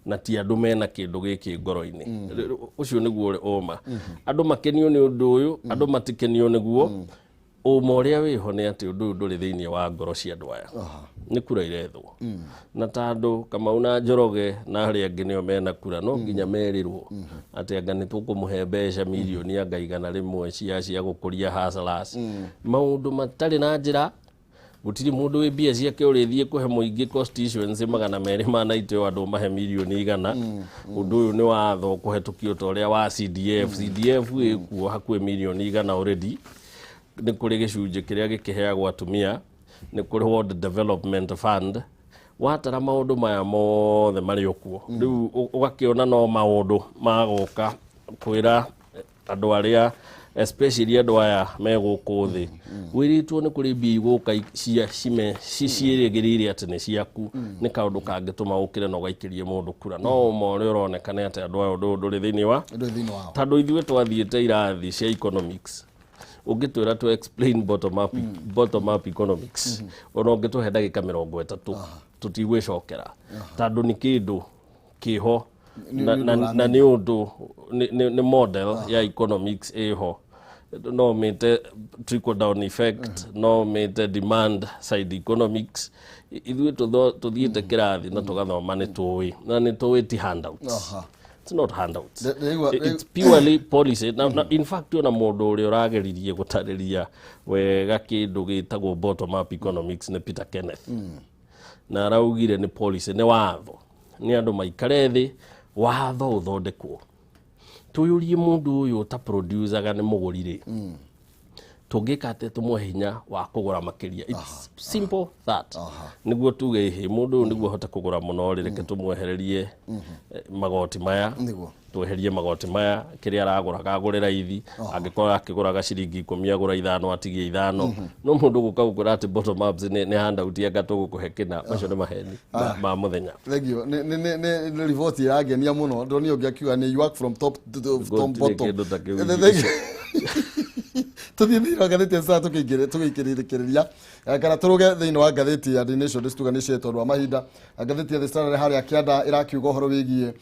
A: na ti andu mena kindu giki ngoro-ini ucio niguo uri uma andu makenio ni undu uyu andu matikenio niguo uma uria wiho ni ati undu nduri thiini wa ngoro cia andu aya ni kura irethwo na tondu Kamau na Njoroge na aria angi nio mena kura no nginya merirwo ati anga ni tukumuhe mbeca milioni anga igana rimwe cia gukuria hustles maundu matari na njira gutiri mundu wi bia ciake urithie kuhe muingi constituency 290 andu mahe milioni igana undu uyu ni watho kuhetukio toria wa CDF ikuo hakwe milioni igana already ni kuri gicunje kiria gikiheagwo atumia ni kuri World Development Fund watara maundu maya mothe mari okuo riu ugakiona no maundu magoka kwira andu aria especially andu aya meguku thi wiritwo ni kuri mbia iguka ciirigirire ati ni ciaku ni kaundu kangituma ukire no gaikirie mundu kura no more uronekana ati andu aya undu nduri thiini wa tondu ithuĩ twathiĩte irathi cia economics ungitwira to explain bottom up economics ona ungituhe ndagika 30 tutigwicokera tondu ni kindu kiho na ni undu ni model ya economics iho no mete trickle down effect no mete demand side economics ithuĩ tuthiĩte kirathi na tugathoma ni tuwi na ni tuwi ti handouts it's not handouts it's purely policy now in fact ona mundu uri urageririe gutariria wega kindu gitagwo bottom up economics ni Peter Kenneth na araugire ni policy ni watho ni andu maikare thi watho uthondekwo tuyurie mundu uyu ta producer ga ni mugurire tungikate tumwe hinya wa kugura makiria it's simple that niguo tuge hi mundu niguo hota kugura muno reke tumwehererie magoti maya tweherie magoti maya kiria aragura kagurira ithi angikora akigura ciringi 10 agura 5 atigie 5 no mundu guka gukura ati bottom ups ni handout ya gatugukuhe kina macio ni maheni ma muthenya
B: thegio ni report iragenia muno ndoni ungiakiuga ni you work from top to bottom tuthithira gatheti sa tukigiriria kana turuge thiini wa gatheti ya The Nation tuganishe tondu wa mahinda gatheti ya The Standard haria kianda irakiuga uhoro wigie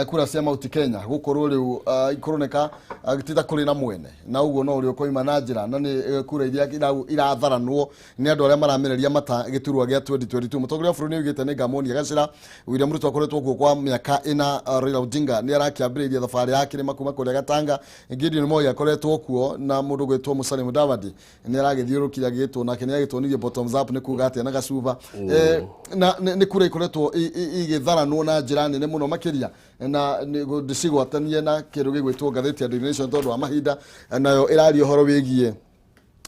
B: kura cia Mount Kenya gukorwo riu ikuroneka agitita kuri na mwene na uguo no uri ukoima na njira na ni kura iria iratharanwo ni andu aria maramereria mata giturwa gia 2022 mutongoria bururi ni ugite ni Ngamoni Gacira William Ruto akoretwo kuo kwa miaka ina Raila Odinga ni arakiambiriria thabari yake ni makuma kuria Gatanga Gideon Moi akoretwo kuo na mundu gwitwo Musalia Mudavadi ni aragithiurukiria gitwo nake ni agitwonirie bottoms up ni kuga ati na gacuba na ni kura ikoretwo igitharanwo na njira nene muno makiria na ndicigwatanie na kindu gigwitwo gatheti ya The Nation tondu wa mahinda nayo irario horo wigie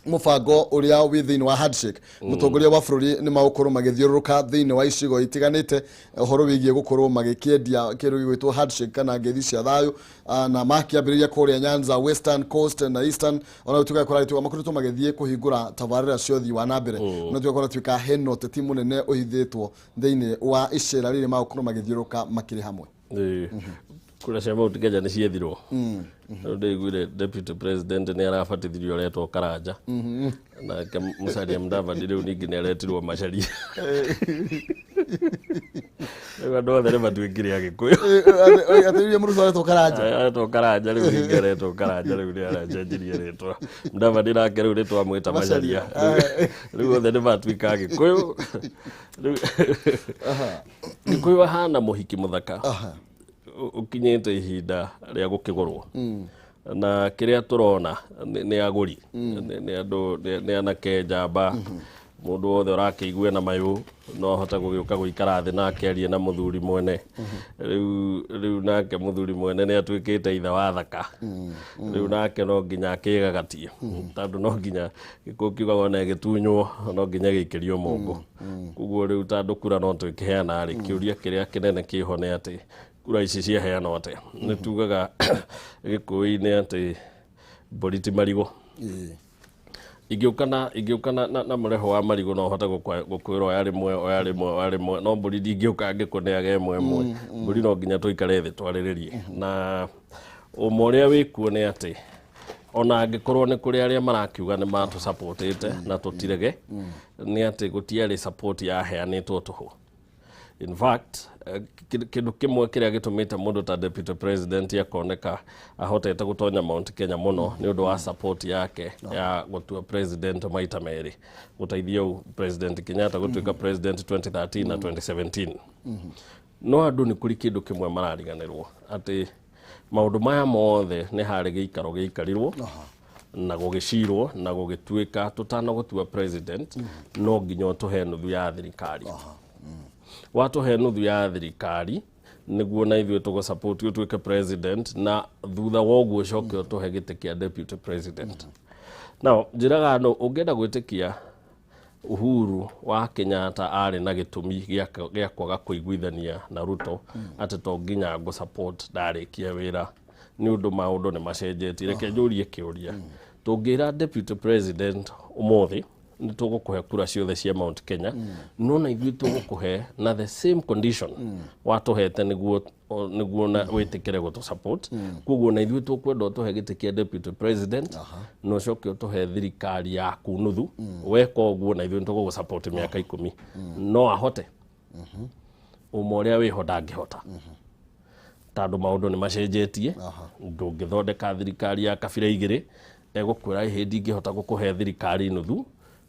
B: mubango uria wi thiini wa handshake mutongoria wa bururi ni magukorwo magithiururuka thiini wa icigo itiganite uhoro wigie gukorwo magikiendia kindu gigwitwo handshake kana ngethi cia thayu na makiambiriria kuria Nyanza, Western Coast na Eastern ona tuka kora tuka makoretwo magithie kuhingura tabarira cia uthii wa nambere na tuka kora tuka heno teti munene uhithitwo thiini wa icera riri magukorwo magithiururuka makiri hamwe
A: kura cia mauti Kenya ni ciethirwo ndigwire deputy president ni arabatithirio retwo Karanja na Musalia Mudavadi riu ningi ni aretirwo Macharia andu othe ni matuikire Agikuyu
B: ateria muruto aretwo
A: Karanja riu ningi aretwo Karanja riu ni aracenjirie retwa Mudavadi nake riu ritwa mwita Macharia riu othe ni matuika Agikuyu Gikuyu hana muhiki muthaka ukinyete ihinda ria gukigorwo na kiria turona ni aguri ni anake njamba mundu wothe urakiigwe na mayu no hota gugiuka guikara thi nake arie na muthuri mwene riu nake muthuri mwene ni atuikite itha wa thaka riu nake no nginya akigagatie tondu no nginya gikukiuga na gitunywo no nginya gikirio mongo kuguo riu tondu kura no twikiheana ri kiuria kiria kinene kiho ni ati kura ici ciaheanwo atia ni tugaga Gikuyu-ini ati mburi ti marigo igiuka na mureho wa marigo no hota gukwirwo yari mwe no mburi ndingiuka ngikuneage mwe mburi no nginya tuikare thi twariririe na umoria wikuo ni ati ona angikorwo ni kuri aria marakiuga ni matu supportite na tutirege ni ati gutiari support yaheanitwo tuhu. In fact, kindu kimwe kiria gitumite mundu ta deputy president akoneka ahotete gutonya Mount Kenya muno ni undu wa support yake ya gutua president maita meri gutaithia president Kenyatta gutuika president 2013 na 2017 no andu ni kuri kindu kimwe marariganirwo ati maundu maya mothe ni hari giikaro giikarirwo na gugicirwo na gugituika tutana gutua president no nginya tuhe nuthu ya thirikari watuhe nuthu ya thirikari niguo na ithuĩ tugo support utuike president na thutha woguo coke tuhe gite kia deputy president now njiraga no ungenda gwitikia Uhuru wa Kenyatta ari na gitumi gia kwaga kuiguithania na Ruto ati to nginya ngo support ndarikia wira ni undu maundu ni macenjetie reke njurie kiuria tungira deputy president umuthi ni tugukuhe kura ciothe cia Mount Kenya no na ithuĩ tugukuhe na the same condition watuhete niguo na witikire gutu support kuguo na ithuĩ tukwenda tuhe gite kia deputy president no coke tuhe thirikari yaku nuthu weka uguo na ithuĩ tugugu support miaka 10 no ahote umoria wiho ndangihota tondu maundu ni macenjetie ndungithondeka thirikari ya kabira igiri egukwira hindi ngihota gukuhe thirikari nuthu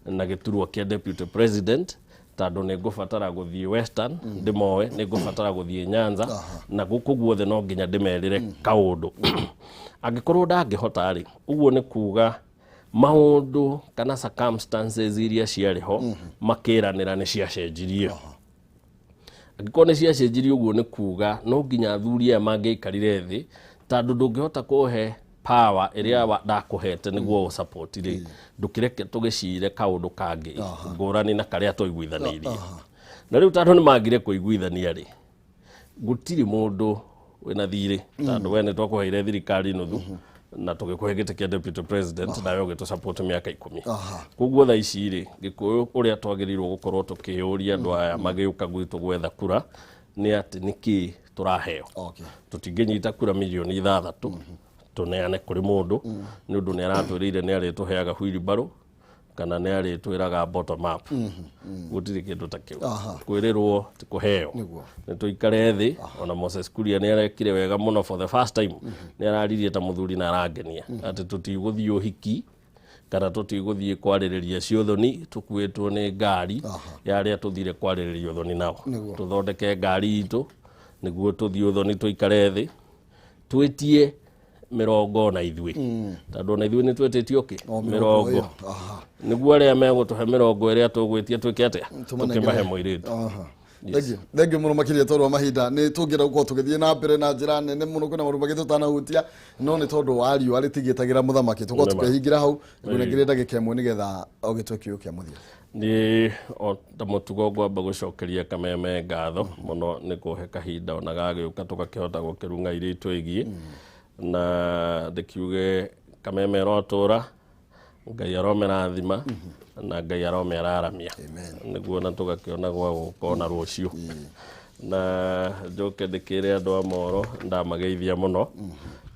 A: na giturwo kia deputy president tondu ni ngubatara guthie Western ndimoe ni ngubatara guthie Nyanza na guku guothe no nginya ndimerire kaundu angikorwo ndangihota ri uguo ni kuga maundu kana circumstances iria ciariho makiranira ni ciacenjirie angikorwo ni ciacenjirie uguo ni kuga no nginya athuri aya mangiikarire thi tondu ndungihota kuhe power iria ndakuhete niguo support ri ndukireke tugicire kaundu kangi ngurani na karia tuiguithanirie na riu tondu ni magire kuiguithania ri gutiri mundu wina thiri tondu we ni twakuheire thirikari nuthu na tugikuhe gite kia deputy president na yo gitu support miaka 10 kuguo tha ici ri Gikuyu uria twagirirwo gukorwo tukiuria andu aya magiuka gwitu gwetha kura ni ati niki turaheo tutinginyita kura milioni 6 tuneane kuri mundu ni undu ni aratwirire ni arituheaga wheelbarrow kana ni aritwiraga bottom up gutiri kindu ta kiu kwirirwo ti kuheo ni tuikare thi ona Moses Kuria ni arekire wega muno for the first time ni araririe ta muthuri na arangenia ati tutiguthio hiki kana tutiguthie kwaririria ciothoni tukuitwo ni ngari ya aria tuthire kwaririria uthoni nao tuthondeke ngari itu niguo tuthie uthoni tuikare thi twitie mirongo na ithui tondu na ithui ni twetitio ki mirongo niguo aria megutuhe mirongo iria tugwitie twike atia tukimahe moiritu
B: Thank you muno makiria tondu wa mahinda ni tungira gukorwo tugithie na mbere na njira nene muno kwina maundu mangĩ tutanahutia no ni tondu wa riũa rĩtigĩtagĩra mũthamaki tukorwo tukĩhingira hau ngũnengere ndagĩka ĩmwe nĩgetha ũgĩtue kiugo kĩa mũthia.
A: Ni ta mutugo ngwamba gucokeria Kameme ngatho muno ni kuhe kahinda ona gagĩũka tũgakĩhota gũkĩrunga iritũ ĩgiĩ na ndikiuge Kameme rotura Ngai aromerathima na Ngai aromeraramia niguo na tũgakĩona gwa gũkona rũciũ na njoke ndĩkĩre andũ a Moro ndamageithia mũno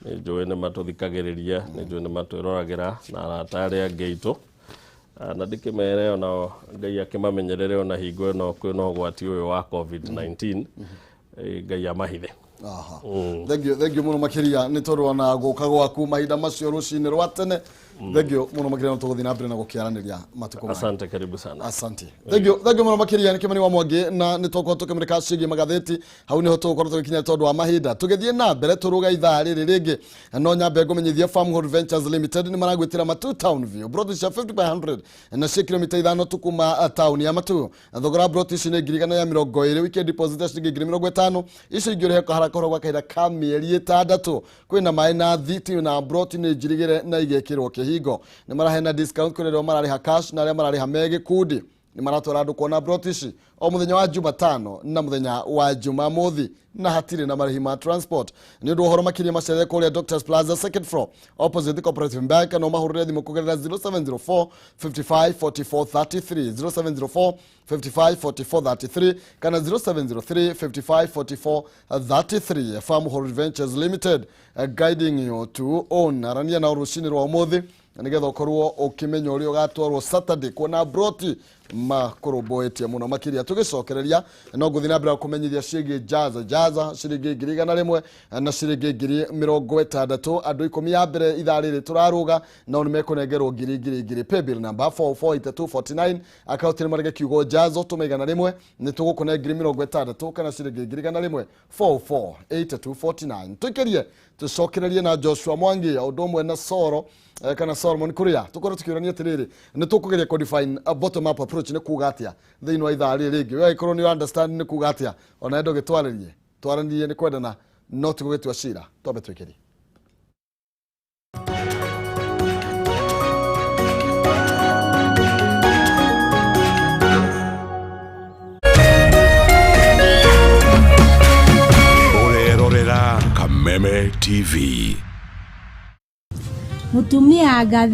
A: nĩ njũĩ nĩ matũthikagĩrĩria nĩ njũĩ nĩ matwĩroragĩra na arata arĩa angĩ aitũ na ndĩkĩmere ona Ngai akĩmamenyerere ona hingo ĩno kwĩna ũgwati ũyũ wa COVID-19 Ngai amahithe.
B: Thank you muno makiria ni tondu ona guka gwaku mahinda macio rucini rwa tene. Thank you muno makiria no tuguthi na mbere na gukiaraniria matuko.
A: Asante, karibu sana.
B: Asante. Thank you muno makiria ni Kimani wa Mwangi na ni toko tukimirika cigi magatheti hau ni ho tukorwo tugikinya tondu wa mahinda tugithie na mbere turuga ithaa riri ringi no nyambe ngumenyithia Farmhold Ventures Limited ni maragwitira Matu Town View Broadway 50 by 100 na 6 kilomita ithano tukuma town ya Matu thogora Broadway ni ngirigana ya 20 weekend deposit ciringi 50 icio ingĩrehe kahara gwa kahinda ka mĩeri 6 kwĩna maĩ na thiti na Broadway ni njirigire na igekĩrwo kĩhingo ni marahena discount kũrĩ arĩa mararĩha cash na arĩa mararĩha megĩkundi ni maratwara andũ kuona Broadway o mũthenya wa Jumatano na mũthenya wa Jumamothi na hatirĩ na marĩhi ma transport ni ũndũ ũhoro makĩria macere kũrĩa Doctors Plaza second floor opposite the Cooperative Bank no mahũrĩre thimũ kũgerera 0704 55 44 33 0704 55 44 33 kana 0703 55 44 33 Farmhold Ventures Limited guiding you to own arania na rucini rwa umuthi nigetha ukorwo ukimenya uri ugatwarwo Saturday kuona Broti makoromboetie muno makiria tugicokereria no nguthi na mbere kumenyithia ciĩgiĩ jaza ciringi 100 na ciringi 60 andũ 10 ya mbere ithaa rĩrĩ turaruga no nĩ mekunengerwo 2,000 pay bill number 448249 account nĩ marege kiugo jazo tumeigana rimwe nĩ tũgũkũne 60 kana ciringi 100 448249 tukirie tucokererie na Joshua Mwangi ũndũ ũmwe na Soro kana Solomon Kuria tukorwo tukiurania atiriri ni tukugeria ko define a bottom up approach ni kuga atia thĩinĩ wa ithaa rĩrĩ rĩngĩ we ikorwo ni understand ni kuga atia ona endo gĩtwaranirie ni kwendana no tugĩtua cira twambe twĩkĩrie
C: Orerorera Kameme TV.
D: Mutumia